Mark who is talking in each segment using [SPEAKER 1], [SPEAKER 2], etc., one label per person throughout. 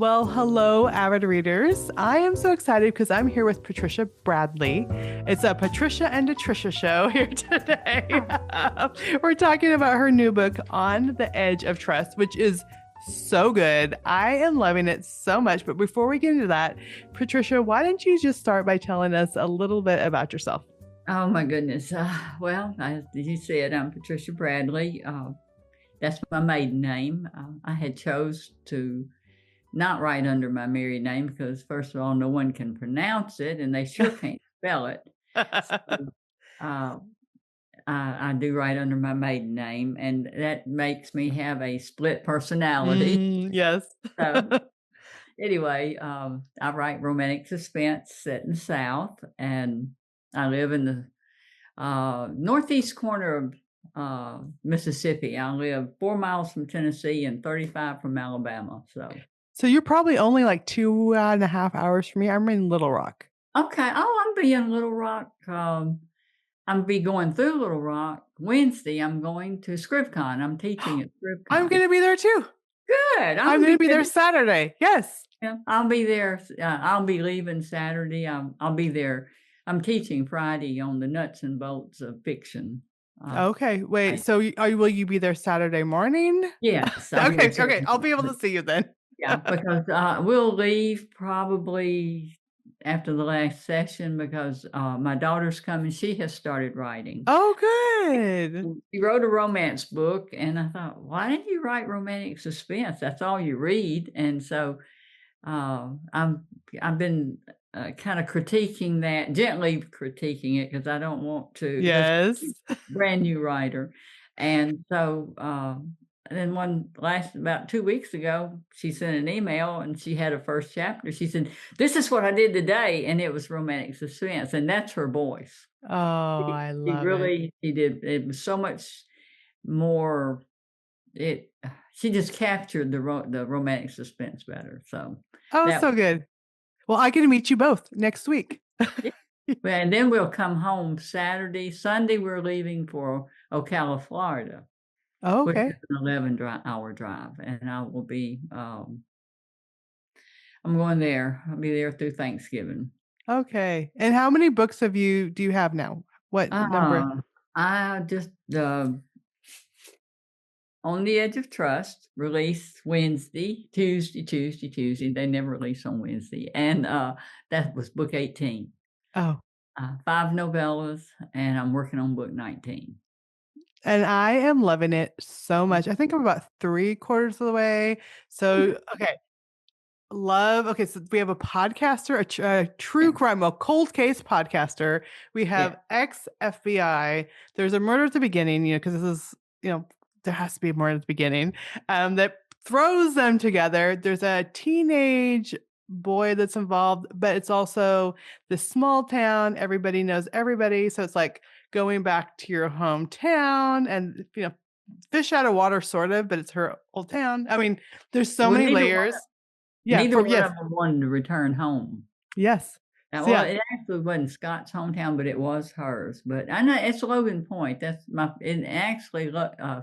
[SPEAKER 1] Well, hello, avid readers. I am so excited because I'm here with Patricia Bradley. It's a Patricia and a Trisha show here today. We're talking about her new book, On the Edge of Trust, which is so good. I am loving it so much. But before we get into that, Patricia, why don't you just start by telling us a little bit about yourself?
[SPEAKER 2] Oh, my goodness. Well, as you said, I'm Patricia Bradley. That's my maiden name. I had chose to not write under my married name because, first of all, no one can pronounce it, and they sure can't spell it. So, I do write under my maiden name, and that makes me have a split personality.
[SPEAKER 1] Yes.
[SPEAKER 2] So anyway, I write romantic suspense set in the South, and I live in the northeast corner of Mississippi. I live 4 miles from Tennessee and 35 from Alabama.
[SPEAKER 1] So you're probably only like 2.5 hours from me. I'm in Little Rock.
[SPEAKER 2] Okay. Oh, I'm be in Little Rock. I'm be going through Little Rock Wednesday. I'm going to ScribCon. I'm teaching at ScribCon.
[SPEAKER 1] I'm going to be there too.
[SPEAKER 2] Good.
[SPEAKER 1] I'm going to be there Saturday. Yes.
[SPEAKER 2] Yeah, I'll be there. I'll be leaving Saturday. I'll be there. I'm teaching Friday on the nuts and bolts of fiction.
[SPEAKER 1] Okay. Wait. So will you be there Saturday morning?
[SPEAKER 2] Yes.
[SPEAKER 1] Okay. I'll be able to see you then.
[SPEAKER 2] Yeah, because we'll leave probably after the last session because my daughter's coming. She has started writing.
[SPEAKER 1] Oh, good.
[SPEAKER 2] She wrote a romance book, and I thought, why didn't you write romantic suspense? That's all you read. And so I've been kind of critiquing that, gently critiquing it because I don't want to.
[SPEAKER 1] Yes.
[SPEAKER 2] Brand new writer. And so and then about 2 weeks ago, she sent an email and she had a first chapter. She said, "This is what I did today." And it was romantic suspense. And that's her voice.
[SPEAKER 1] Oh, I love it.
[SPEAKER 2] She did. It was so much more. She just captured the romantic suspense better. So.
[SPEAKER 1] So good. Well, I get to meet you both next week.
[SPEAKER 2] And then we'll come home Saturday. Sunday, we're leaving for Ocala, Florida.
[SPEAKER 1] Oh, okay.
[SPEAKER 2] Which is an 11-hour drive. And I will be, I'm going there. I'll be there through Thanksgiving.
[SPEAKER 1] Okay. And how many books do you have now? What number?
[SPEAKER 2] I just, On the Edge of Trust, released Tuesday. They never release on Wednesday. And that was book 18.
[SPEAKER 1] Oh.
[SPEAKER 2] 5 novellas, and I'm working on book 19.
[SPEAKER 1] And I am loving it so much. I think I'm about 3/4 of the way. So, okay. So we have a podcaster, a true crime, a cold case podcaster. We have ex-FBI. There's a murder at the beginning, because this is, there has to be a murder at the beginning that throws them together. There's a teenage boy that's involved, but it's also this small town. Everybody knows everybody. So it's like going back to your hometown and, fish out of water, sort of, but it's her old town. I mean, there's so many layers.
[SPEAKER 2] Neither one of them wanted to return home.
[SPEAKER 1] Yes.
[SPEAKER 2] Well, it actually wasn't Scott's hometown, but it was hers. But I know it's Logan Point.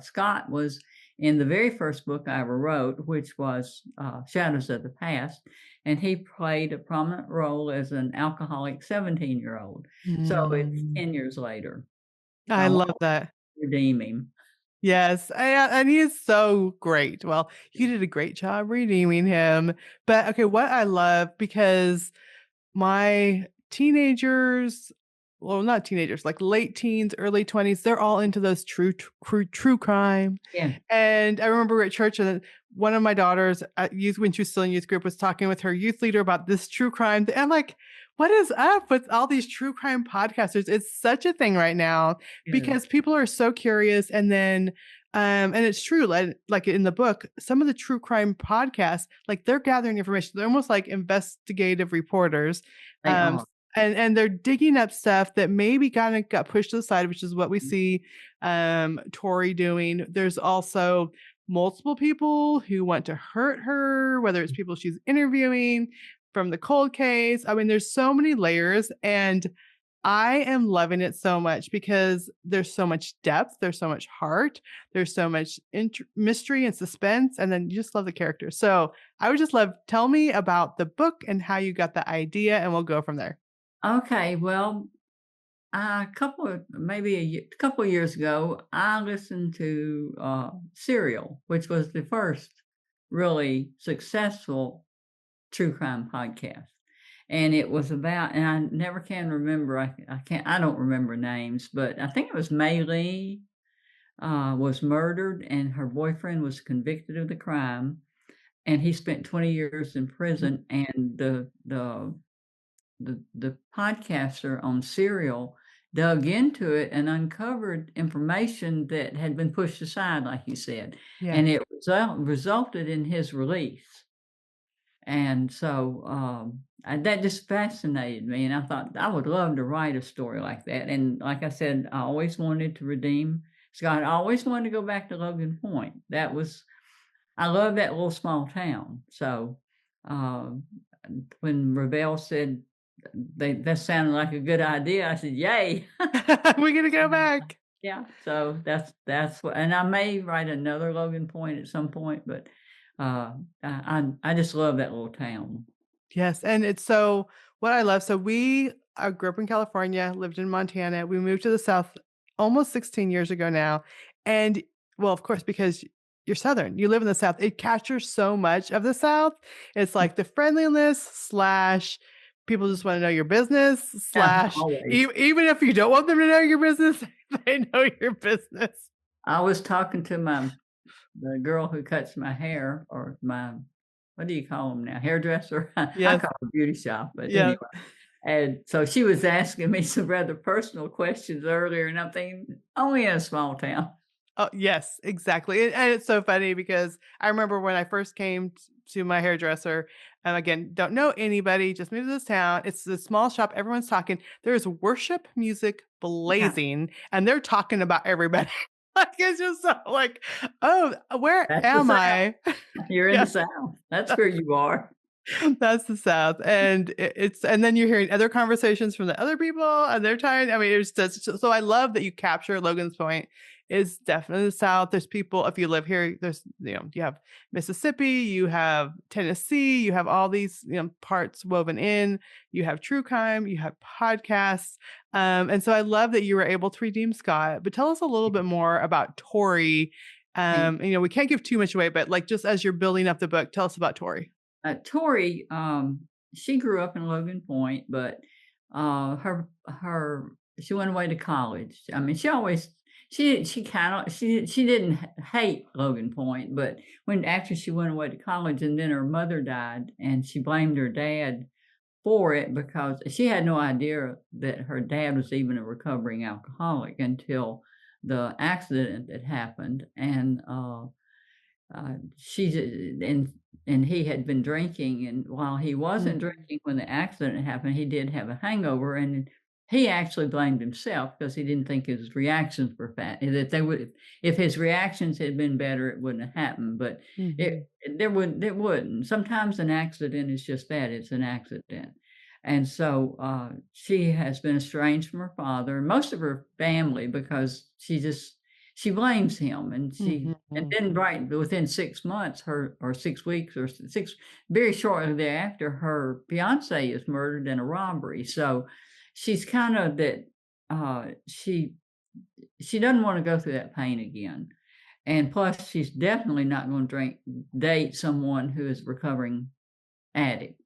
[SPEAKER 2] Scott was in the very first book I ever wrote, which was Shadows of the Past. And he played a prominent role as an alcoholic 17-year-old. So it's 10 years later.
[SPEAKER 1] I love that.
[SPEAKER 2] Redeem him.
[SPEAKER 1] Yes, and he is so great. Well, you did a great job redeeming him. But okay, what I love, because my teenagers, well, not teenagers, like late teens, early 20s, they're all into those true crime.
[SPEAKER 2] Yeah.
[SPEAKER 1] And I remember at church, and one of my daughters at youth, when she was still in youth group, was talking with her youth leader about this true crime. And I'm like, what is up with all these true crime podcasters? It's such a thing right now because people are so curious. And then, and it's true, like in the book, some of the true crime podcasts, like they're gathering information. They're almost like investigative reporters. And they're digging up stuff that maybe kind of got pushed to the side, which is what we see Tori doing. There's also multiple people who want to hurt her, whether it's people she's interviewing from the cold case. I mean, there's so many layers, and I am loving it so much because there's so much depth, there's so much heart, there's so much mystery and suspense, and then you just love the characters. So I would just love tell me about the book and how you got the idea, and we'll go from there.
[SPEAKER 2] Okay, well, a couple of maybe couple of years ago, I listened to Serial, which was the first really successful true crime podcast. And it was about, and I never can remember, I don't remember names, but I think it was May Lee was murdered and her boyfriend was convicted of the crime and he spent 20 years in prison. And the podcaster on Serial dug into it and uncovered information that had been pushed aside, like you said,
[SPEAKER 1] Yeah.
[SPEAKER 2] and it resulted in his release. And so that just fascinated me, and I thought I would love to write a story like that. And like I said, I always wanted to redeem Scott. I always wanted to go back to Logan Point. I love that little small town. So uh, when Ravel said that sounded like a good idea, I said, "Yay!"
[SPEAKER 1] We're gonna go back.
[SPEAKER 2] Yeah. So that's what, and I may write another Logan Point at some point, but I just love that little town.
[SPEAKER 1] Yes, and it's so what I love. So we I grew up in California, lived in Montana. We moved to the South almost 16 years ago now. And well, of course, because you're Southern, you live in the South. It captures so much of the South. It's like the friendliness slash people just want to know your business
[SPEAKER 2] Yeah,
[SPEAKER 1] slash
[SPEAKER 2] always.
[SPEAKER 1] even if you don't want them to know your business, they know your business.
[SPEAKER 2] I was talking to the girl who cuts my hair, or my, what do you call them now? Hairdresser? I
[SPEAKER 1] Yes.
[SPEAKER 2] call it a beauty shop, but
[SPEAKER 1] Yeah.
[SPEAKER 2] anyway. And so she was asking me some rather personal questions earlier, and I'm thinking, only in a small town.
[SPEAKER 1] Oh, yes, exactly. And it's so funny because I remember when I first came to my hairdresser, and again, don't know anybody, just moved to this town. It's a small shop. Everyone's talking. There's worship music
[SPEAKER 2] Yeah,
[SPEAKER 1] blazing, and they're talking about everybody. Like it's just so like, oh, where
[SPEAKER 2] that's the
[SPEAKER 1] am
[SPEAKER 2] South.
[SPEAKER 1] I?
[SPEAKER 2] You're in the
[SPEAKER 1] Yeah.
[SPEAKER 2] South. That's where you are.
[SPEAKER 1] That's the South, and it's and then you're hearing other conversations from the other people, and they're tired. I mean, it's just so I love that you capture Logan's Point is definitely the South. There's people if you live here, there's you have Mississippi, you have Tennessee, you have all these parts woven in. You have true crime, you have podcasts, and so I love that you were able to redeem Scott. But tell us a little bit more about Tori.
[SPEAKER 2] Thank
[SPEAKER 1] We can't give too much away, but like just as you're building up the book, tell us about Tori.
[SPEAKER 2] Tori, she grew up in Logan Point, but her she went away to college. I mean, she didn't hate Logan Point, but when after she went away to college, and then her mother died, and she blamed her dad for it because she had no idea that her dad was even a recovering alcoholic until the accident that happened, and she did, and he had been drinking, and while he wasn't drinking when the accident happened, he did have a hangover, and he actually blamed himself because he didn't think his reactions were fat. That they would, if his reactions had been better, it wouldn't have happened. But
[SPEAKER 1] Mhm.
[SPEAKER 2] it wouldn't. Sometimes an accident is just that; it's an accident. And so she has been estranged from her father and most of her family because she blames him, and
[SPEAKER 1] Mhm.
[SPEAKER 2] then right within 6 months, or 6 weeks, or very shortly thereafter, her fiance is murdered in a robbery. So she's kind of that. She doesn't want to go through that pain again, and plus, she's definitely not going to date someone who is a recovering addict.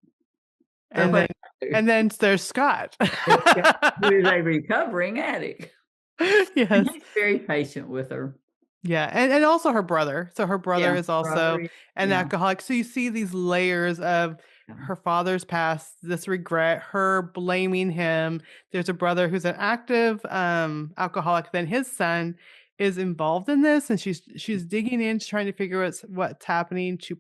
[SPEAKER 2] So
[SPEAKER 1] And
[SPEAKER 2] what
[SPEAKER 1] then
[SPEAKER 2] do I do?
[SPEAKER 1] and then there's Scott.
[SPEAKER 2] This guy who is a recovering addict, and
[SPEAKER 1] Yes.
[SPEAKER 2] he's very patient with her.
[SPEAKER 1] Yeah, and also her brother. So her brother
[SPEAKER 2] Yeah,
[SPEAKER 1] is also
[SPEAKER 2] brother.
[SPEAKER 1] an
[SPEAKER 2] Yeah,
[SPEAKER 1] alcoholic. So you see these layers of
[SPEAKER 2] yeah,
[SPEAKER 1] her father's past, this regret, her blaming him. There's a brother who's an active alcoholic. Then his son is involved in this, and she's digging in, she's trying to figure out what's happening to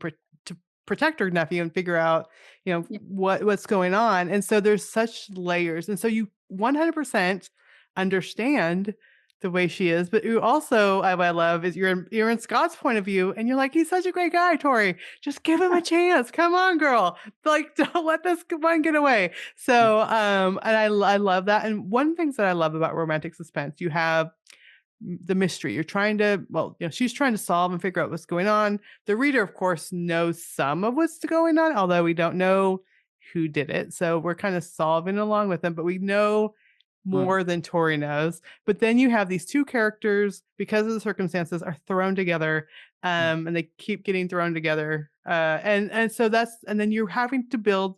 [SPEAKER 1] protect her nephew and figure out
[SPEAKER 2] yeah.
[SPEAKER 1] what's going on. And so there's such layers, and so you 100% understand the way she is, but you also what I love is you're in Scott's point of view, and you're like, "He's such a great guy, Tori. Just give him a chance. Come on, girl. Like, don't let this one get away." So, and I love that. And one of the things that I love about romantic suspense, you have the mystery. You're trying to, well, she's trying to solve and figure out what's going on. The reader, of course, knows some of what's going on, although we don't know who did it. So we're kind of solving along with them, but we know
[SPEAKER 2] Right.
[SPEAKER 1] more than Tori knows. But then you have these two characters, because of the circumstances, are thrown together, and they keep getting thrown together. And so that's, and then you're having to build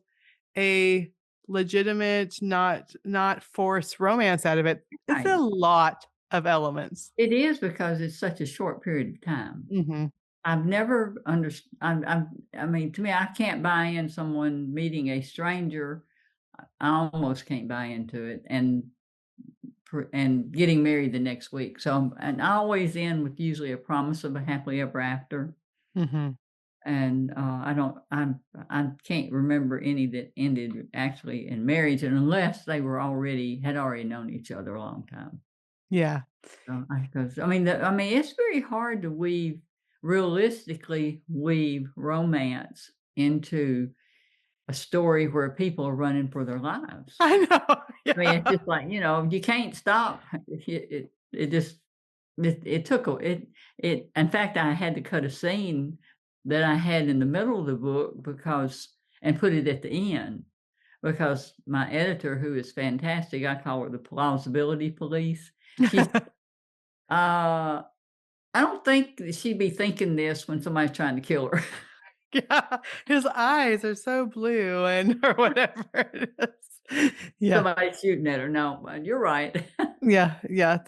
[SPEAKER 1] a legitimate, not forced romance out of it. It's a
[SPEAKER 2] Right.
[SPEAKER 1] lot of elements.
[SPEAKER 2] It is because it's such a short period of time.
[SPEAKER 1] Mhm.
[SPEAKER 2] I've never underst I mean, to me, I can't buy in someone meeting a stranger. I almost can't buy into it, and getting married the next week. So, and I always end with usually a promise of a happily ever after.
[SPEAKER 1] Mhm.
[SPEAKER 2] And I can't remember any that ended actually in marriage, and unless they were had already known each other a long time.
[SPEAKER 1] Yeah.
[SPEAKER 2] Because I mean, it's very hard to realistically weave romance into a story where people are running for their lives.
[SPEAKER 1] I know.
[SPEAKER 2] I mean, it's
[SPEAKER 1] Yeah.
[SPEAKER 2] just like, you can't stop. It just it took a it in fact, I had to cut a scene that I had in the middle of the book because and put it at the end because my editor, who is fantastic, I call her the plausibility police. She "Uh, I don't think that she'd be thinking this when somebody's trying to kill her."
[SPEAKER 1] Yeah. His eyes are so blue and or whatever it is. Yeah.
[SPEAKER 2] Somebody's shooting at her. No, you're right.
[SPEAKER 1] Yeah. Yeah.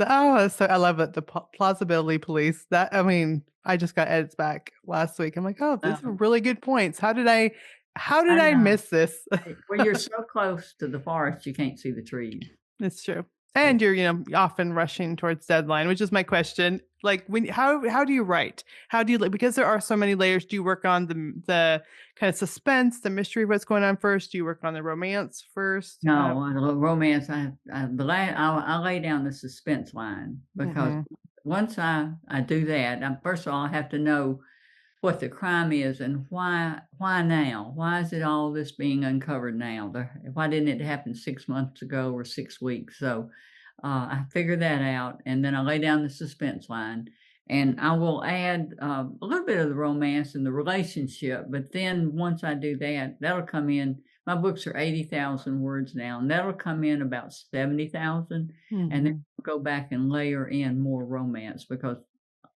[SPEAKER 1] So I love it. The plausibility police. That, I mean, I just got edits back last week. I'm like, oh, these are
[SPEAKER 2] Um,
[SPEAKER 1] really good points. How did
[SPEAKER 2] I
[SPEAKER 1] I
[SPEAKER 2] know.
[SPEAKER 1] miss this?
[SPEAKER 2] When you're so close to the forest, you can't see the trees.
[SPEAKER 1] It's true.
[SPEAKER 2] So
[SPEAKER 1] And you're, often rushing towards deadline, which is my question. Like, how do you write? How do you, like, because there are so many layers, do you work on the kind of suspense, the mystery of what's going on first? Do you work on the romance first?
[SPEAKER 2] no, the romance, I lay down the suspense line because
[SPEAKER 1] Mhm.
[SPEAKER 2] once I do that, first of all, I have to know what the crime is and why now? Why is it all this being uncovered now? Why didn't it happen 6 months ago or 6 weeks? So, I figure that out, and then I lay down the suspense line, and I will add, a little bit of the romance and the relationship, but then once I do that, that'll come in. My books are 80,000 words now, and that'll come in about 70,000, and then
[SPEAKER 1] Mhm.
[SPEAKER 2] I'll go back and layer in more romance because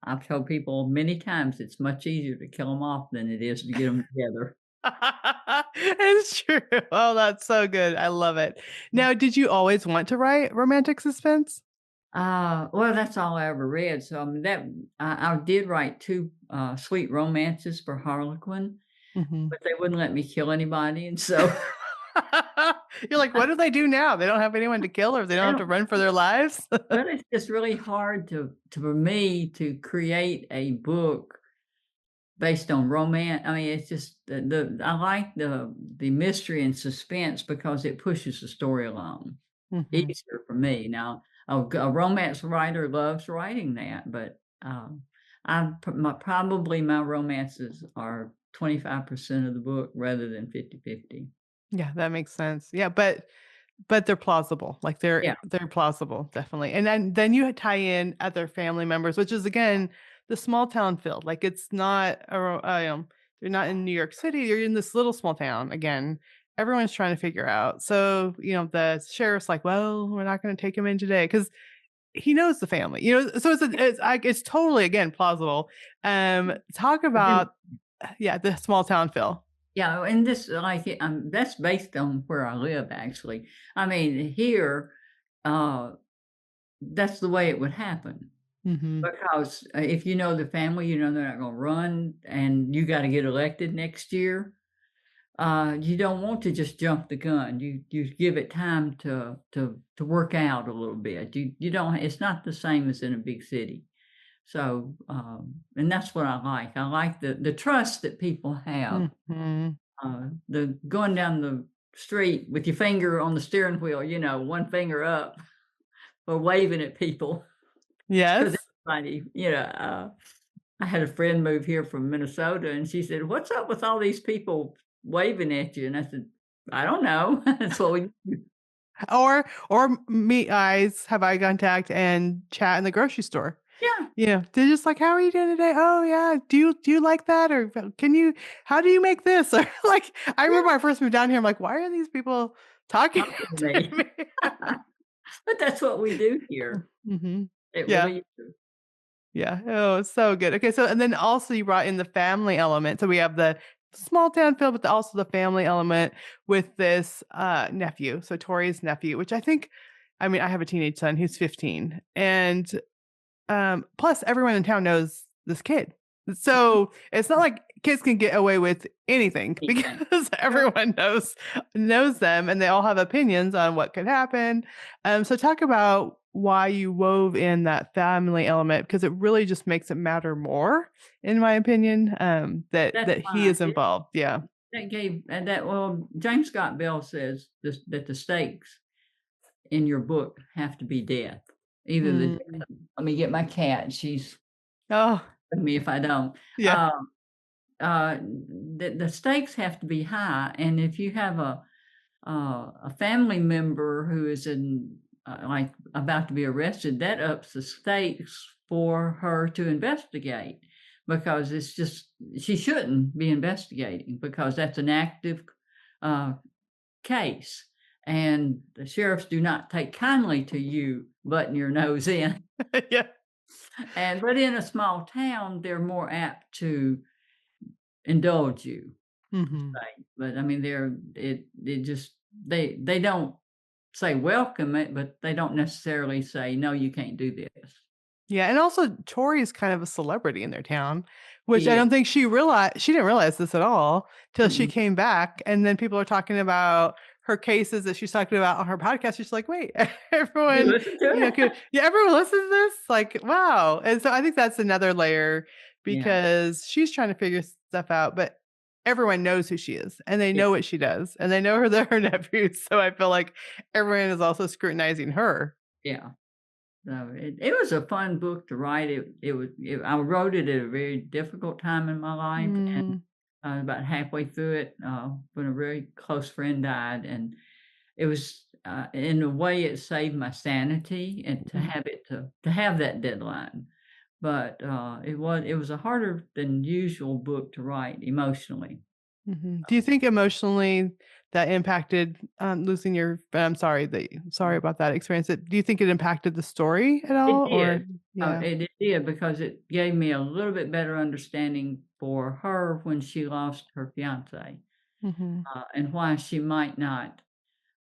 [SPEAKER 2] I've told people many times it's much easier to kill them off than it is to get them together.
[SPEAKER 1] It's true. Oh, that's so good. I love it. Now, did you always want to write romantic suspense?
[SPEAKER 2] Well, that's all I ever read. So, I mean, I did write 2, sweet romances for Harlequin,
[SPEAKER 1] Mhm.
[SPEAKER 2] but they wouldn't let me kill anybody, and so
[SPEAKER 1] You're like, "What do they do now? They don't have anyone to kill or they don't
[SPEAKER 2] I
[SPEAKER 1] have to
[SPEAKER 2] don't
[SPEAKER 1] run for their lives?"
[SPEAKER 2] well, it's just really hard for me to create a book based on romance. I mean, it's just I like the mystery and suspense because it pushes the story along.
[SPEAKER 1] Mhm.
[SPEAKER 2] Easier for me. Now, a romance writer loves writing that, but, probably my romances are 25% of the book rather than 50-50.
[SPEAKER 1] Yeah, that makes sense. Yeah, but they're plausible. Like,
[SPEAKER 2] Yeah.
[SPEAKER 1] they're plausible, definitely. And then you tie in other family members, which is, again, the small town feel. Like, it's not they're not in New York City, you're in this little small town, again. Everyone's trying to figure out. So, the sheriff's like, "Well, we're not gonna take him in today because he knows the family." So it's totally, again, plausible. Talk
[SPEAKER 2] But then
[SPEAKER 1] about, yeah, the small town feel.
[SPEAKER 2] yeah, and this, like, that's based on where I live, actually. I mean, here, uh, that's the way it would happen
[SPEAKER 1] Mhm.
[SPEAKER 2] because, if you know the family, you know they're not gonna run and you gotta get elected next year. You don't want to just jump the gun. You give it time to work out a little bit. You don't. It's not the same as in a big city. So, and that's what I like. I like the trust that people have.
[SPEAKER 1] Mhm.
[SPEAKER 2] The going down the street with your finger on the steering wheel, one finger up or waving at people.
[SPEAKER 1] Yes.
[SPEAKER 2] because everybody, I had a friend move here from Minnesota, and she said, "What's up with all these people waving at you?" And I said, "I don't know." That's what we do.
[SPEAKER 1] Or meet eyes, have eye contact, and chat in the grocery store.
[SPEAKER 2] Yeah,
[SPEAKER 1] They're just like, "How are you doing today? Oh, yeah. Do you like that? Or can you how do you make this?" Or like, I remember
[SPEAKER 2] yeah,
[SPEAKER 1] when I first moved down here, I'm like, "Why are these people talking
[SPEAKER 2] talking to
[SPEAKER 1] to
[SPEAKER 2] me.
[SPEAKER 1] me?"
[SPEAKER 2] But that's what we do here.
[SPEAKER 1] Mhm.
[SPEAKER 2] It
[SPEAKER 1] Yeah.
[SPEAKER 2] really is.
[SPEAKER 1] Yeah. Oh, it's so good. Okay, so and then also you brought in the family element. So we have the small town feel, but also the family element with this nephew. So Tori's nephew, which I mean, I have a teenage son, he's 15. And plus everyone in town knows this kid. So it's not like kids can get away with anything
[SPEAKER 2] Anything.
[SPEAKER 1] because
[SPEAKER 2] Sure.
[SPEAKER 1] everyone knows them and they all have opinions on what could happen. So talk about why you wove in that family element because it really just makes it matter more, in my opinion,
[SPEAKER 2] That's
[SPEAKER 1] that he
[SPEAKER 2] why
[SPEAKER 1] is involved. Yeah.
[SPEAKER 2] that gave and that well, James Scott Bell says this, that the stakes in your book have to be death. Either the
[SPEAKER 1] Mm.
[SPEAKER 2] let me get my cat. She's
[SPEAKER 1] Oh,
[SPEAKER 2] with me if I don't.
[SPEAKER 1] yeah.
[SPEAKER 2] Um, the stakes have to be high, and if you have a family member who is in like about to be arrested, that ups the stakes for her to investigate because it's just she shouldn't be investigating because that's an active uh, case, and the sheriffs do not take kindly to you butting your nose in.
[SPEAKER 1] Yeah.
[SPEAKER 2] And but in a small town, they're more apt to indulge you.
[SPEAKER 1] Hmm.
[SPEAKER 2] Right. But I mean, it just they don't say welcome it, but they don't necessarily say, "No, you can't do this."
[SPEAKER 1] Yeah, and also Tori is kind of a celebrity in their town, which I
[SPEAKER 2] Yeah.
[SPEAKER 1] don't think she didn't realize this at all till she
[SPEAKER 2] Mm-mm.
[SPEAKER 1] came back, and then people are talking about her cases that she's talking about on her podcast. She's like, "Wait,
[SPEAKER 2] You
[SPEAKER 1] everyone,
[SPEAKER 2] listen to it?
[SPEAKER 1] everyone listens to this? Like, wow." And so I think that's another layer
[SPEAKER 2] Yeah.
[SPEAKER 1] because she's trying to figure stuff out, but everyone knows who she is and they
[SPEAKER 2] Yeah.
[SPEAKER 1] know what she does and they know her they're her nephew. So I feel like everyone is also scrutinizing her.
[SPEAKER 2] Yeah. So it was a fun book to write. I wrote it at a very difficult time in my life, and
[SPEAKER 1] Mm,
[SPEAKER 2] about halfway through it, when a very close friend died, and it was in a way it saved my sanity and to
[SPEAKER 1] mhm.
[SPEAKER 2] have it to have that deadline. But it was a harder than usual book to write emotionally.
[SPEAKER 1] Mhm. Do you think emotionally that impacted, losing your sorry about that experience. Do you think it impacted the story at
[SPEAKER 2] It
[SPEAKER 1] all or
[SPEAKER 2] did.
[SPEAKER 1] yeah.
[SPEAKER 2] It did because it gave me a little bit better understanding for her when she lost her fiance,
[SPEAKER 1] Mhm.
[SPEAKER 2] and why she might not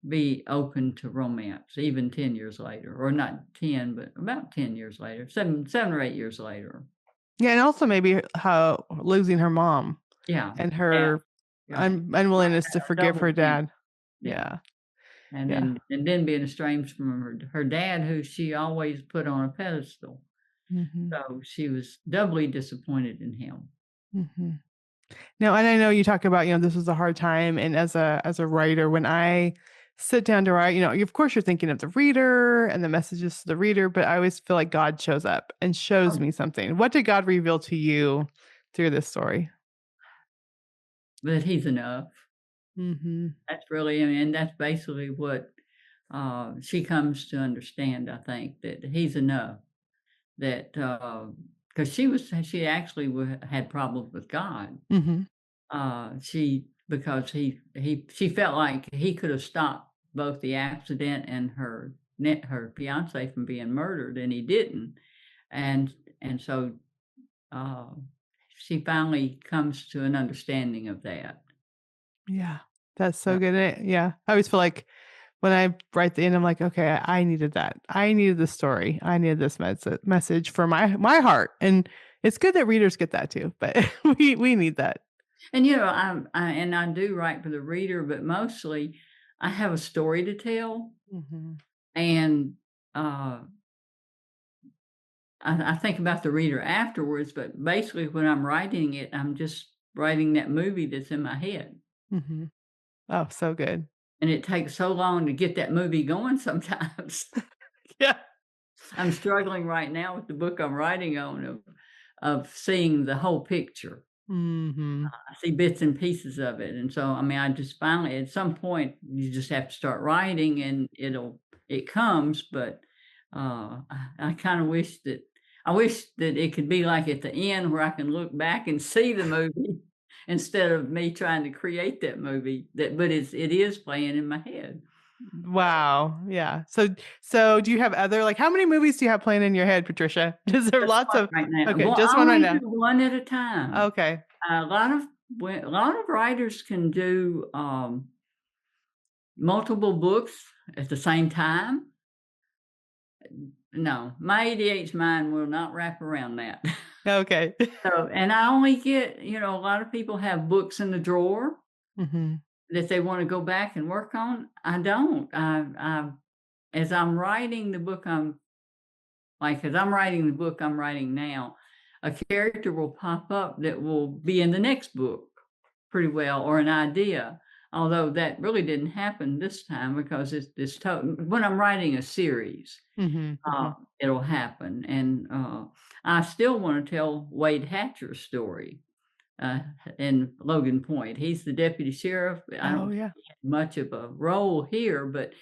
[SPEAKER 2] be open to romance even 10 years later, or not 10, but about 10 years later, 7 or 8 years later.
[SPEAKER 1] Yeah, and also maybe how losing her mom
[SPEAKER 2] Yeah.
[SPEAKER 1] and
[SPEAKER 2] Yeah.
[SPEAKER 1] her
[SPEAKER 2] Yeah. Might
[SPEAKER 1] unwillingness to
[SPEAKER 2] have a
[SPEAKER 1] forgive
[SPEAKER 2] double
[SPEAKER 1] her
[SPEAKER 2] whammy.
[SPEAKER 1] dad.
[SPEAKER 2] Yeah.
[SPEAKER 1] Yeah,
[SPEAKER 2] And
[SPEAKER 1] yeah.
[SPEAKER 2] then being estranged from her dad, who she always put on a pedestal.
[SPEAKER 1] Mhm,
[SPEAKER 2] So she was doubly disappointed in him.
[SPEAKER 1] mhm. No, and I know you talk about, this was a hard time, and as a writer, when I sit down to write, of course you're thinking of the reader and the messages to the reader, but I always feel like God shows up and shows
[SPEAKER 2] Oh,
[SPEAKER 1] me something. What did God reveal to you through this story?
[SPEAKER 2] but he's enough.
[SPEAKER 1] Mhm.
[SPEAKER 2] That's really, I mean, that's basically what she comes to understand. I think that he's enough. That because she actually had problems with God.
[SPEAKER 1] Mhm.
[SPEAKER 2] She because she felt like he could have stopped both the accident and her fiance from being murdered, and he didn't. And so uh, she finally comes to an understanding of that.
[SPEAKER 1] Yeah. That's
[SPEAKER 2] So,
[SPEAKER 1] so good. Yeah. I always feel like when I write the end, I'm like, okay, I needed that. I needed this story. I needed this message for my heart. And it's good that readers get that too, but we need that.
[SPEAKER 2] and I do write for the reader, but mostly I have a story to tell,
[SPEAKER 1] Mhm.
[SPEAKER 2] and uh, I think about the reader afterwards. But basically, when I'm writing it, I'm just writing that movie that's in my head.
[SPEAKER 1] Mhm. Oh, so good.
[SPEAKER 2] And it takes so long to get that movie going sometimes.
[SPEAKER 1] Yeah.
[SPEAKER 2] I'm struggling right now with the book I'm writing on of seeing the whole picture.
[SPEAKER 1] Mhm.
[SPEAKER 2] I see bits and pieces of it, and so, I mean, I just finally at some point, you just have to start writing and it comes, but, I kinda wish that it could be like at the end where I can look back and see the movie instead of me trying to create that movie but it is playing in my head.
[SPEAKER 1] Wow, yeah. So do you have other like, how many movies do you have playing in your head, Patricia? Is there
[SPEAKER 2] Just
[SPEAKER 1] lots
[SPEAKER 2] one
[SPEAKER 1] of
[SPEAKER 2] right now.
[SPEAKER 1] okay,
[SPEAKER 2] Well,
[SPEAKER 1] just
[SPEAKER 2] I
[SPEAKER 1] one right
[SPEAKER 2] only do
[SPEAKER 1] now.
[SPEAKER 2] one at a time.
[SPEAKER 1] Okay.
[SPEAKER 2] A lot of a lot of writers can do, multiple books at the same time. No, my ADH mind will not wrap around that.
[SPEAKER 1] Okay.
[SPEAKER 2] So and I only get a lot of people have books in the drawer
[SPEAKER 1] Mhm.
[SPEAKER 2] that they wanna go back and work on. I don't. As I'm writing the book as I'm writing the book I'm writing now, a character will pop up that will be in the next book pretty well, or an idea. Although that really didn't happen this time because when I'm writing a series,
[SPEAKER 1] Mhm, mhm.
[SPEAKER 2] it'll happen. And I still want to tell Wade Hatcher's story uh, in Logan Point. He's the deputy sheriff. I
[SPEAKER 1] Oh,
[SPEAKER 2] don't think
[SPEAKER 1] yeah.
[SPEAKER 2] he had much of a role here, but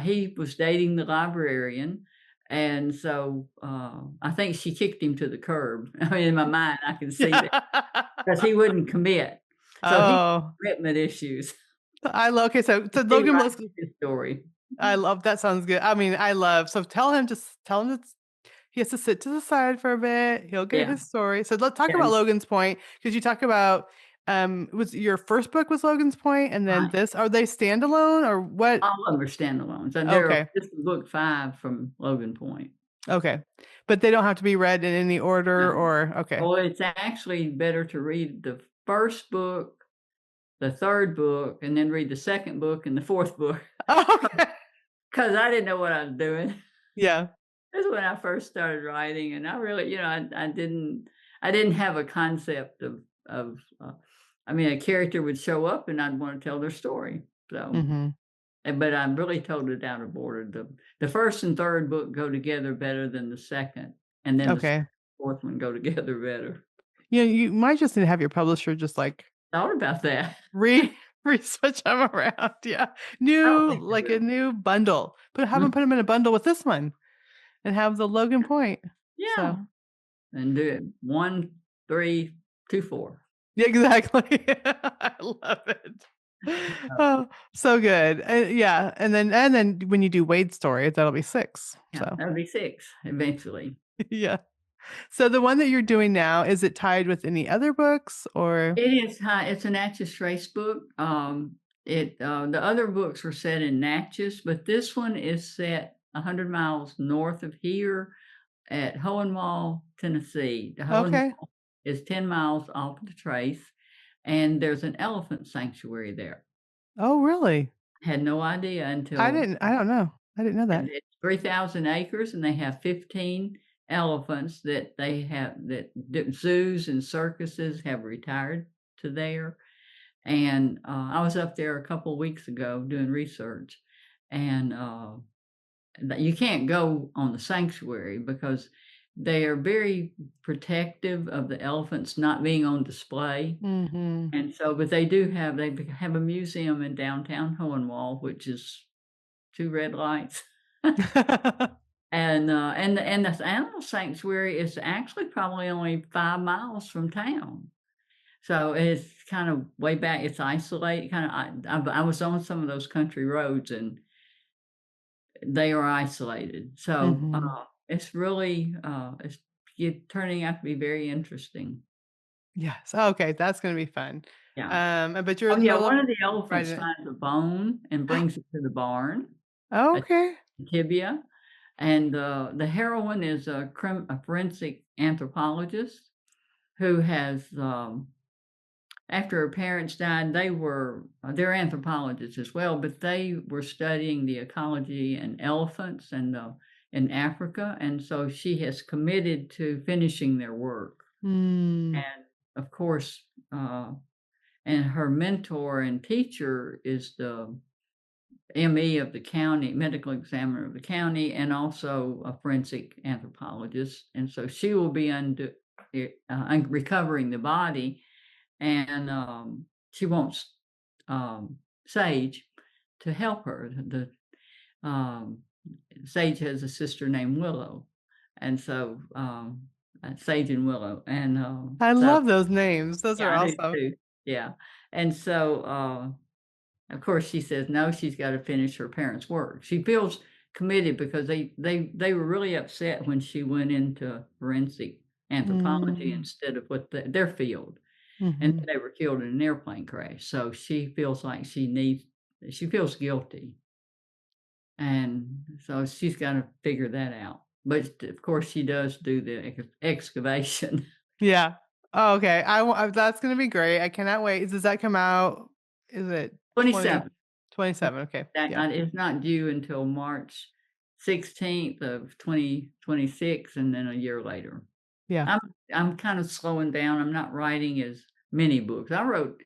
[SPEAKER 2] he was dating the librarian. And so I think she kicked him to the curb. I mean, in my mind, I can see that because he wouldn't commit. So he had
[SPEAKER 1] Oh,
[SPEAKER 2] commitment issues.
[SPEAKER 1] I love okay, so
[SPEAKER 2] He
[SPEAKER 1] Logan
[SPEAKER 2] writes
[SPEAKER 1] looks
[SPEAKER 2] his story.
[SPEAKER 1] I love that sounds good. I mean, I love so tell him that he has to sit to the side for a bit. He'll get
[SPEAKER 2] Yeah.
[SPEAKER 1] his story. So let's talk
[SPEAKER 2] Yeah.
[SPEAKER 1] about Logan's Point because you talk about was your first book was Logan's Point and then
[SPEAKER 2] Right.
[SPEAKER 1] this are they standalone or what?
[SPEAKER 2] All of them are standalones. And there are
[SPEAKER 1] Okay.
[SPEAKER 2] this is book 5 from Logan Point.
[SPEAKER 1] Okay. But they don't have to be read in any order
[SPEAKER 2] No.
[SPEAKER 1] or okay.
[SPEAKER 2] Well, it's actually better to read the first book, the 3rd book, and then read the 2nd book and the 4th book
[SPEAKER 1] Okay.
[SPEAKER 2] because I didn't know what I was doing.
[SPEAKER 1] Yeah.
[SPEAKER 2] That's when I first started writing, and I really, I didn't have a concept of I mean, a character would show up and I'd wanna tell their story. So,
[SPEAKER 1] Mhm.
[SPEAKER 2] but I'm really told it out of order. The 1st and 3rd book go together better than the 2nd, and then the
[SPEAKER 1] Okay.
[SPEAKER 2] 4th one go together better.
[SPEAKER 1] You might just need to have your publisher just like
[SPEAKER 2] Thought about that.
[SPEAKER 1] re switch them around. Yeah.
[SPEAKER 2] I don't
[SPEAKER 1] New
[SPEAKER 2] think I
[SPEAKER 1] like a
[SPEAKER 2] will.
[SPEAKER 1] new bundle. But have them
[SPEAKER 2] Mm,
[SPEAKER 1] put them in a bundle with this one and have the Logan Point. So,
[SPEAKER 2] yeah, and do it 1, 3, 2, 4.
[SPEAKER 1] yeah, exactly. I love it.
[SPEAKER 2] Oh,
[SPEAKER 1] Oh, so good. Yeah, and then when you do Wade's story, that'll be 6.
[SPEAKER 2] yeah,
[SPEAKER 1] So,
[SPEAKER 2] that'll be 6 eventually.
[SPEAKER 1] yeah. So the one that you're doing now, is it tied with any other books or
[SPEAKER 2] It's a Natchez Trace book. The other books were set in Natchez, but this one is set 100 miles north of here at Hohenwald, Tennessee. The
[SPEAKER 1] okay.
[SPEAKER 2] Hohenwald is 10 miles off the Trace, and there's an elephant sanctuary there.
[SPEAKER 1] Oh, really?
[SPEAKER 2] Had no idea until
[SPEAKER 1] I don't know. I didn't know
[SPEAKER 2] and
[SPEAKER 1] that.
[SPEAKER 2] it's 3,000 acres, and they have 15 elephants that zoos and circuses have retired to there. And, I was up there a couple weeks ago doing research, and, you can't go on the sanctuary because they are very protective of the elephants not being on display,
[SPEAKER 1] Mhm.
[SPEAKER 2] and so but they have a museum in downtown Hohenwald, which is 2 red lights. And the animal sanctuary is actually probably only 5 miles from town. So it's kind of way back, it's isolated, I was on some of those country roads, and they are isolated. So,
[SPEAKER 1] Mhm.
[SPEAKER 2] it's really, turning out to be very interesting.
[SPEAKER 1] Yes. Okay, that's gonna be fun.
[SPEAKER 2] Yeah.
[SPEAKER 1] But you're
[SPEAKER 2] Oh,
[SPEAKER 1] in the
[SPEAKER 2] yeah,
[SPEAKER 1] middle
[SPEAKER 2] one
[SPEAKER 1] of
[SPEAKER 2] of the elephants
[SPEAKER 1] writing it.
[SPEAKER 2] finds a bone and brings it to the barn,
[SPEAKER 1] Oh,
[SPEAKER 2] a
[SPEAKER 1] okay.
[SPEAKER 2] tibia, and, the heroine is a forensic anthropologist who has, after her parents died, they're anthropologists as well, but they were studying the ecology and elephants in Africa, and so she has committed to finishing their work.
[SPEAKER 1] Mm.
[SPEAKER 2] And of course, and her mentor and teacher ME of the county, medical examiner of the county, and also a forensic anthropologist. And so she will be recovering the body, and she wants Sage to help her. Um, Sage has a sister named Willow, and so Sage and Willow, and
[SPEAKER 1] I
[SPEAKER 2] so
[SPEAKER 1] love those names. Those are
[SPEAKER 2] yeah, I do
[SPEAKER 1] awesome.
[SPEAKER 2] too. Yeah, and so of course, she says no. She's got to finish her parents' work. She feels committed because they were really upset when she went into forensic anthropology
[SPEAKER 1] Mm,
[SPEAKER 2] instead of what their field, and
[SPEAKER 1] mhm.
[SPEAKER 2] they were killed in an airplane crash. So she feels like she feels guilty, and so she's got to figure that out. But of course, she does do the excavation.
[SPEAKER 1] Yeah. Oh, okay. That's gonna be great. I cannot wait. Does that come out? Is it
[SPEAKER 2] 27.
[SPEAKER 1] 2027? Okay.
[SPEAKER 2] That
[SPEAKER 1] Yeah.
[SPEAKER 2] it's not due until March 16th of 2026, and then a year later.
[SPEAKER 1] Yeah.
[SPEAKER 2] I'm I'm kind of slowing down. I'm not writing as many books. I wrote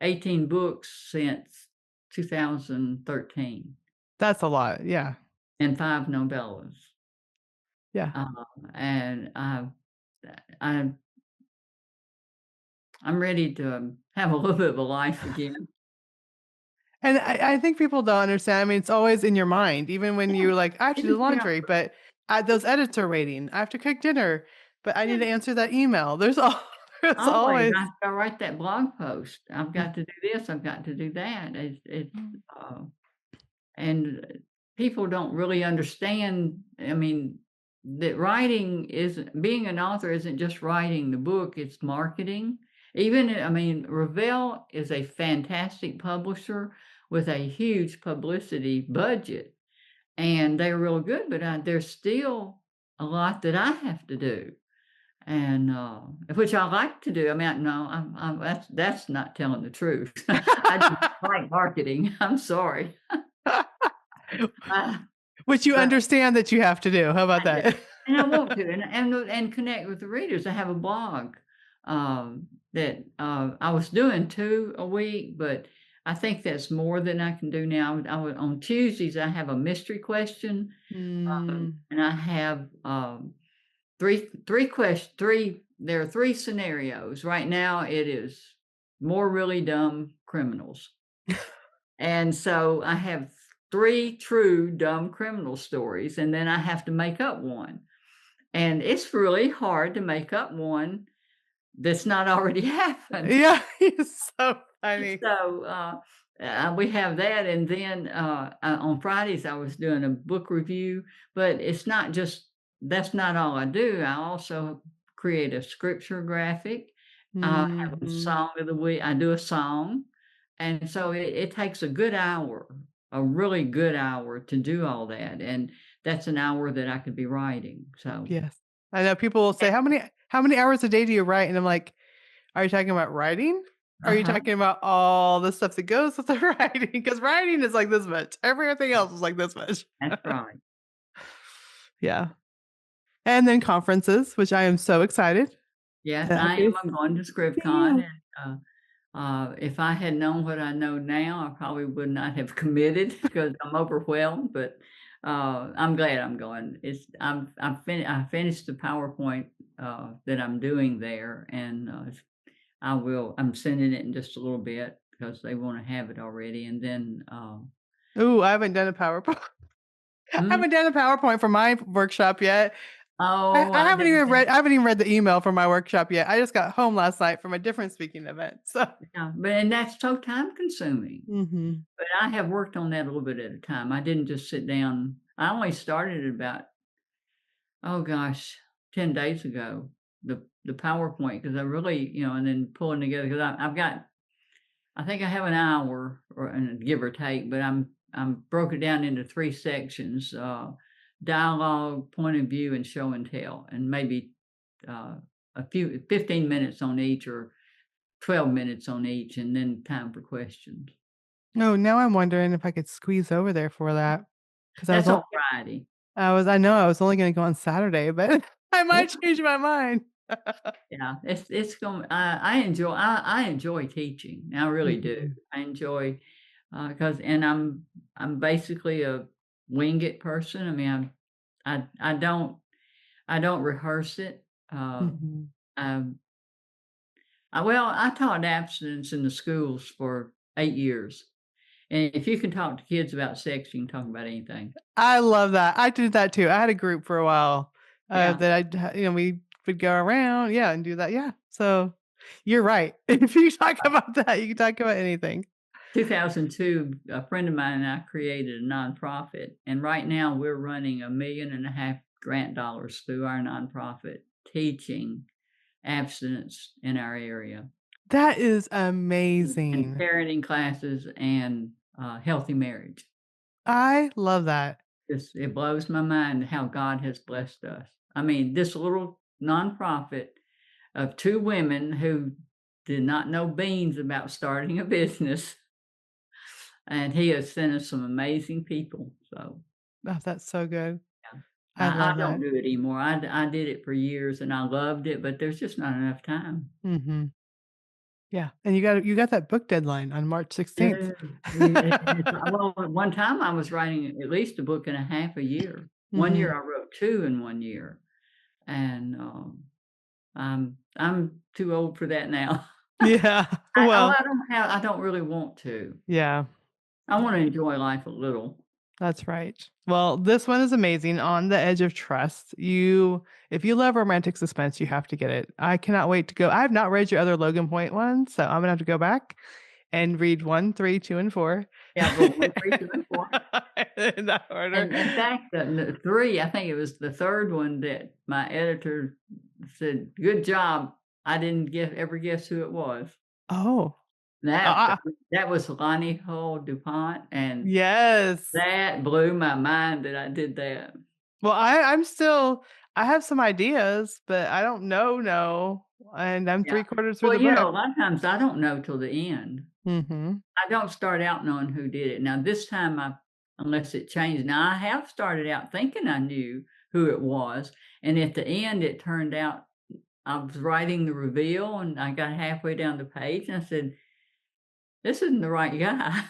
[SPEAKER 2] 18 books since 2013
[SPEAKER 1] That's a lot. Yeah.
[SPEAKER 2] and 5 novellas.
[SPEAKER 1] Yeah.
[SPEAKER 2] Uh, and I I'm ready to have a little bit of a life again.
[SPEAKER 1] And I think people don't understand. I mean, it's always in your mind, even when
[SPEAKER 2] Yeah,
[SPEAKER 1] you like, I have to do
[SPEAKER 2] even
[SPEAKER 1] laundry, but those edits are waiting. I have to cook dinner, but I
[SPEAKER 2] yeah.
[SPEAKER 1] need to answer that email. There's all there's
[SPEAKER 2] Always,
[SPEAKER 1] always.
[SPEAKER 2] I gotta write that blog post. I've got to do this, I've got to do that.
[SPEAKER 1] Mhm.
[SPEAKER 2] Uh, and people don't really understand, I mean, that writing isn't being an author isn't just writing the book, it's marketing. Even, I mean, Revell is a fantastic publisher with a huge publicity budget, and they're real good, but there's still a lot that I have to do. And, which I like to do. I mean, no, that's not telling the truth. I just like marketing. I'm sorry. Uh,
[SPEAKER 1] Which you
[SPEAKER 2] but
[SPEAKER 1] understand that you have to do. How about
[SPEAKER 2] I do,
[SPEAKER 1] that?
[SPEAKER 2] and I want to, and connect with the readers. I have a blog, that, I was doing 2 a week, but I think that's more than I can do now. On Tuesdays, I have a mystery question,
[SPEAKER 1] Mm,
[SPEAKER 2] and I have, 3 there are 3 scenarios. Right now, it is more really dumb criminals. And so I have 3 true dumb criminal stories, and then I have to make up one. And it's really hard to make up one that's not already happened.
[SPEAKER 1] yeah, it's so funny.
[SPEAKER 2] So, we have that, and then, on Fridays, I was doing a book review, but it's not just that's not all I do. I also create a scripture graphic. I have a
[SPEAKER 1] Mhm.
[SPEAKER 2] song of the week. I do a song, and so it takes a good hour, a really good hour to do all that, and that's an hour that I could be writing. So,
[SPEAKER 1] Yes. I know people will say, how many hours a day do you write? And I'm like, are you talking about writing? Are you
[SPEAKER 2] uh-huh,
[SPEAKER 1] talking about all the stuff that goes with the writing? Because writing is like this much. Everything else is like this much.
[SPEAKER 2] that's right.
[SPEAKER 1] Yeah. And then conferences, which I am so excited.
[SPEAKER 2] Yes,
[SPEAKER 1] I
[SPEAKER 2] I am.
[SPEAKER 1] guess.
[SPEAKER 2] I'm going to
[SPEAKER 1] Yeah.
[SPEAKER 2] ScriptCon, and, if I had known what I know now, I probably would not have committed because I'm overwhelmed, but, I'm glad I'm going. I finished the PowerPoint, that I'm doing there, and, I'm sending it in just a little bit because they wanna have it already, and then,
[SPEAKER 1] Ooh, I haven't done a PowerPoint. I
[SPEAKER 2] mm,
[SPEAKER 1] haven't done a PowerPoint for my workshop yet.
[SPEAKER 2] oh, I did that.
[SPEAKER 1] I haven't even read the email for my workshop yet. I just got home last night from a different speaking event. So.
[SPEAKER 2] Yeah, but and that's so time consuming.
[SPEAKER 1] Mhm.
[SPEAKER 2] But I have worked on that a little bit at a time. I didn't just sit down. I only started it about, oh gosh, 10 days ago, the PowerPoint, because I really, and then pulling together, because I've got, I think I have an hour or and give or take, but I'm broke it down into 3 sections, dialogue, point of view, and show and tell, and maybe, uh, a few 15 minutes on each or 12 minutes on each, and then time for questions.
[SPEAKER 1] No, now I'm wondering if I could squeeze over there for that because
[SPEAKER 2] That's on Friday.
[SPEAKER 1] I know I was only gonna go on Saturday, but I
[SPEAKER 2] Yeah.
[SPEAKER 1] might change my mind.
[SPEAKER 2] Yeah, it's going. I enjoy teaching. I really do.
[SPEAKER 1] Mhm.
[SPEAKER 2] I enjoy. 'Cause and I'm basically a wing it person. I mean, I don't rehearse it.
[SPEAKER 1] Mhm.
[SPEAKER 2] Um, I taught abstinence in the schools for 8 years, and if you can talk to kids about sex, you can talk about anything.
[SPEAKER 1] I love that. I did that too. I had a group for a while,
[SPEAKER 2] Yeah,
[SPEAKER 1] that we would go around, yeah, and do that, yeah. So, you're right. If you talk about that, you can talk about anything.
[SPEAKER 2] 2002, a friend of mine and I created a nonprofit, and right now we're running $1.5 million grant dollars through our nonprofit, teaching abstinence in our area,
[SPEAKER 1] That is
[SPEAKER 2] and
[SPEAKER 1] amazing.
[SPEAKER 2] parenting classes and, healthy marriage.
[SPEAKER 1] I love that.
[SPEAKER 2] It blows my mind how God has blessed us. I mean, this little nonprofit of 2 women who did not know beans about starting a business, and He has sent us some amazing people, so,
[SPEAKER 1] Oh, that's so good.
[SPEAKER 2] yeah.
[SPEAKER 1] I
[SPEAKER 2] I
[SPEAKER 1] love
[SPEAKER 2] don't
[SPEAKER 1] that.
[SPEAKER 2] do it anymore. I did it for years, and I loved it, but there's just not enough time.
[SPEAKER 1] Mhm. Yeah, and you got that book deadline on March 16th.
[SPEAKER 2] Yeah, it's well, one time I was writing at least a book and a half a year. One year
[SPEAKER 1] Mhm.
[SPEAKER 2] I wrote 2 in 1 year, and, I'm too old for that now.
[SPEAKER 1] Yeah. Well,
[SPEAKER 2] I don't really want to.
[SPEAKER 1] yeah.
[SPEAKER 2] I
[SPEAKER 1] Yeah.
[SPEAKER 2] wanna enjoy life a little.
[SPEAKER 1] That's right. Well, this one is amazing. On the Edge of Trust. If you love romantic suspense, you have to get it. I cannot wait to go. I have not read your other Logan Point ones, so I'm gonna have to go back and read 1, 3, 2, and 4.
[SPEAKER 2] Yeah, but 1, 3, 2, and 4.
[SPEAKER 1] In that order.
[SPEAKER 2] And in fact, the 3, I think it was the 3rd one that my editor said, "Good job." I didn't ever guess who it was.
[SPEAKER 1] Oh.
[SPEAKER 2] That
[SPEAKER 1] Ah,
[SPEAKER 2] that was Lonnie Hull DuPont, and
[SPEAKER 1] yes.
[SPEAKER 2] that blew my mind that I did that.
[SPEAKER 1] Well, I have some ideas, but I don't know, and I'm
[SPEAKER 2] Yeah.
[SPEAKER 1] 3 quarters through
[SPEAKER 2] Well,
[SPEAKER 1] the book.
[SPEAKER 2] a lot of times I don't know till the end.
[SPEAKER 1] Mhm.
[SPEAKER 2] I don't start out knowing who did it. Now this time unless it changed. Now I have started out thinking I knew who it was, and at the end it turned out I was writing the reveal and I got halfway down the page and I said, "This isn't the right guy."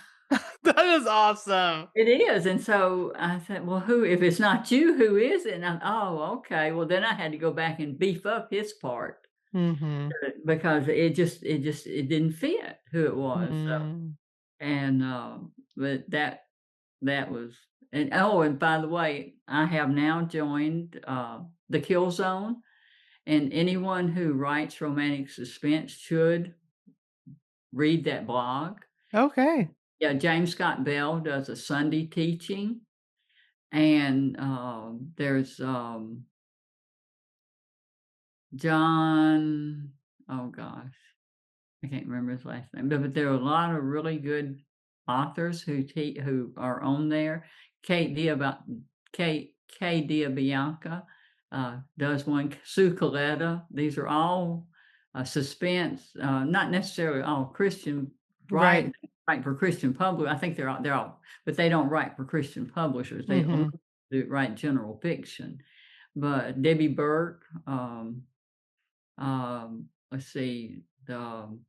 [SPEAKER 1] That is awesome.
[SPEAKER 2] It is, and so I said, "Well, who if it's not you, who is it?" And "Oh, okay." Well, then I had to go back and beef up his part,
[SPEAKER 1] Mhm.
[SPEAKER 2] because it didn't fit who it was, so
[SPEAKER 1] Mm.
[SPEAKER 2] and, but that was and by the way, I have now joined, the Kill Zone, and anyone who writes romantic suspense should read that blog.
[SPEAKER 1] Okay.
[SPEAKER 2] Yeah, James Scott Bell does a Sunday teaching, and, there's, John oh gosh, I can't remember his last name, but there are a lot of really good authors who are on there. Kate Diaba Kate K. Diabianca, does one. Sue Coletta. These are all, suspense, not necessarily all Christian,
[SPEAKER 1] Right.
[SPEAKER 2] write for Christian public I think they're all but they don't write for Christian publishers. They only
[SPEAKER 1] Mhm.
[SPEAKER 2] write general fiction. But Debbie Burke, let's see, oh,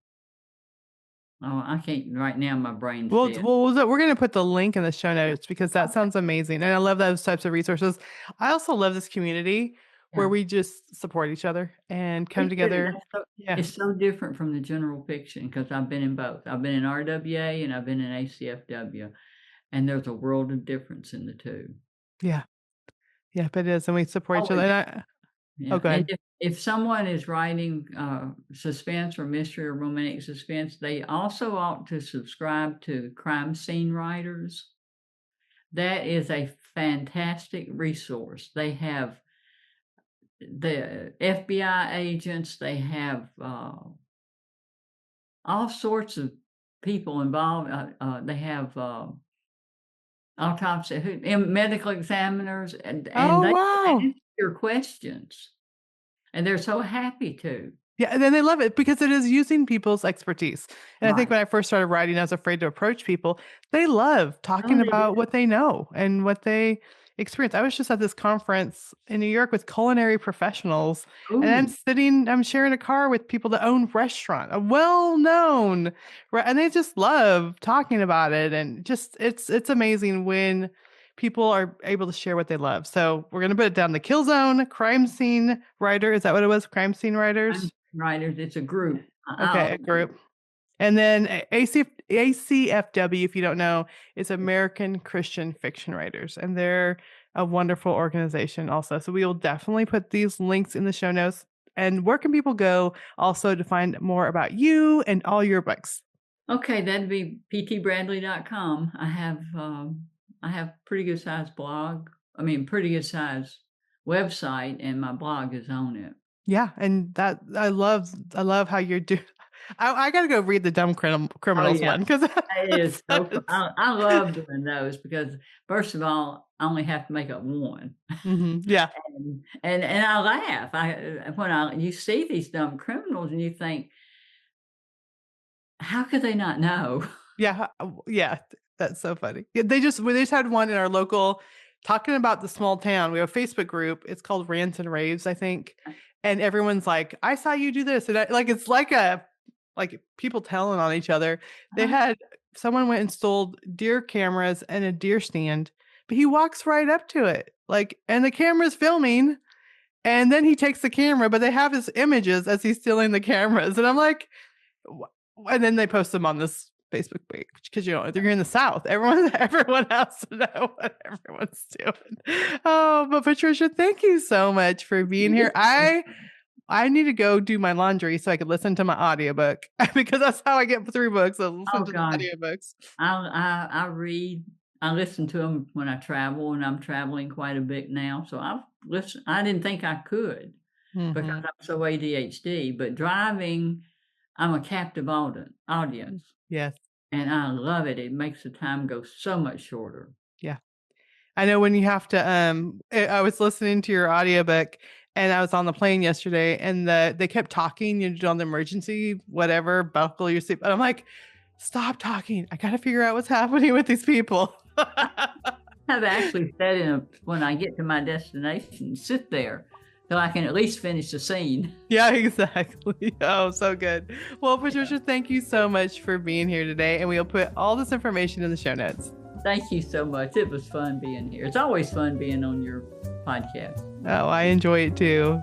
[SPEAKER 2] I can't right now, my brain's
[SPEAKER 1] Well,
[SPEAKER 2] dead.
[SPEAKER 1] we're gonna put the link in the show
[SPEAKER 2] Yeah,
[SPEAKER 1] notes because that
[SPEAKER 2] okay,
[SPEAKER 1] sounds amazing, and I love those types of resources. I also love this community where
[SPEAKER 2] yeah.
[SPEAKER 1] we just support each other and come
[SPEAKER 2] Me too,
[SPEAKER 1] together. Yeah.
[SPEAKER 2] it's so different from the general fiction because 'cause I've been in both. I've been in RWA and I've been in ACFW, and there's a world of difference in the 2.
[SPEAKER 1] Yeah. Yep, it is, and we support
[SPEAKER 2] Oh,
[SPEAKER 1] each other,
[SPEAKER 2] and
[SPEAKER 1] and oh,
[SPEAKER 2] yeah,
[SPEAKER 1] go
[SPEAKER 2] and
[SPEAKER 1] ahead.
[SPEAKER 2] if someone is writing, suspense or mystery or romantic suspense, they also ought to subscribe to Crime Scene Writers. That is a fantastic resource. They have the FBI agents, they have, all sorts of people involved, they have, autopsy who and medical examiners, and
[SPEAKER 1] Oh,
[SPEAKER 2] they will
[SPEAKER 1] wow.
[SPEAKER 2] answer your questions, and they're so happy to.
[SPEAKER 1] Yeah, and then they love it because it is using people's expertise, and I think
[SPEAKER 2] Right.
[SPEAKER 1] when I first started writing, I was afraid to approach people. They love
[SPEAKER 2] Oh,
[SPEAKER 1] talking
[SPEAKER 2] they do.
[SPEAKER 1] about what they know and what they experience. I was just at this conference in New York with culinary professionals, and
[SPEAKER 2] Ooh,
[SPEAKER 1] I'm sharing a car with people that own restaurant, a well-known, and they just love talking about it, and just it's amazing when people are able to share what they love. So we're gonna put it down: the Kill Zone Crime Scene Writer. Is that what it was? Crime Scene
[SPEAKER 2] I'm
[SPEAKER 1] Writers.
[SPEAKER 2] writers. It's a group.
[SPEAKER 1] Okay, a
[SPEAKER 2] I'll
[SPEAKER 1] group. And then ACFW, if you don't know, is American Christian Fiction Writers, and they're a wonderful organization also. So we will definitely put these links in the show notes. And where can people go also to find more about you and all your books?
[SPEAKER 2] Okay, that'd be ptbradley.com. I have pretty good size blog. I mean, pretty good size website, and my blog is on it.
[SPEAKER 1] Yeah, and that I love how you're doing. I got to go read the dumb
[SPEAKER 2] Oh
[SPEAKER 1] criminals
[SPEAKER 2] yeah,
[SPEAKER 1] one because
[SPEAKER 2] it is so. I love doing those because first of all, I only have to make up one,
[SPEAKER 1] yeah.
[SPEAKER 2] and I laugh. When you see these dumb criminals and you think, how could they not know?
[SPEAKER 1] Yeah, yeah, that's so funny. Yeah, we just had one in our local talking about the small town. We have a Facebook group. It's called Rants and Raves, I think. And everyone's like, "I saw you do this." And it's like people telling on each other. They
[SPEAKER 2] Huh?
[SPEAKER 1] had someone went and stole deer cameras and a deer stand, but he walks right up to it. And the camera's filming, and then he takes the camera, but they have his images as he's stealing the cameras. And I'm like, and then they post them on this Facebook page because they're in the South. Everyone has to know what everyone's doing. Oh, but Patricia, thank you so much for being here.
[SPEAKER 2] This is
[SPEAKER 1] I need to go do my laundry so I could listen to my audiobook because that's how I get through books. I listen
[SPEAKER 2] oh
[SPEAKER 1] to the
[SPEAKER 2] gosh,
[SPEAKER 1] audiobooks.
[SPEAKER 2] I read. I listen to them when I travel, and I'm traveling quite a bit now. So I've listened. I didn't think I could because
[SPEAKER 1] Mm-hmm.
[SPEAKER 2] I'm so ADHD. But driving, I'm a captive audience,
[SPEAKER 1] Yes.
[SPEAKER 2] and I love it. It makes the time go so much shorter.
[SPEAKER 1] Yeah. I know when you have to I was listening to your audiobook and I was on the plane yesterday and they kept talking, on the emergency, whatever, buckle your seat. And I'm like, stop talking. I gotta figure out what's happening with these people.
[SPEAKER 2] I've actually said when I get to my destination, sit there till I can at least finish the scene.
[SPEAKER 1] Yeah, exactly. Oh, so good. Well, Patricia, thank you so much for being here today. And we'll put all this information in the show notes.
[SPEAKER 2] Thank you so much. It was fun being here. It's always fun being on your podcast.
[SPEAKER 1] Oh, I enjoy it too.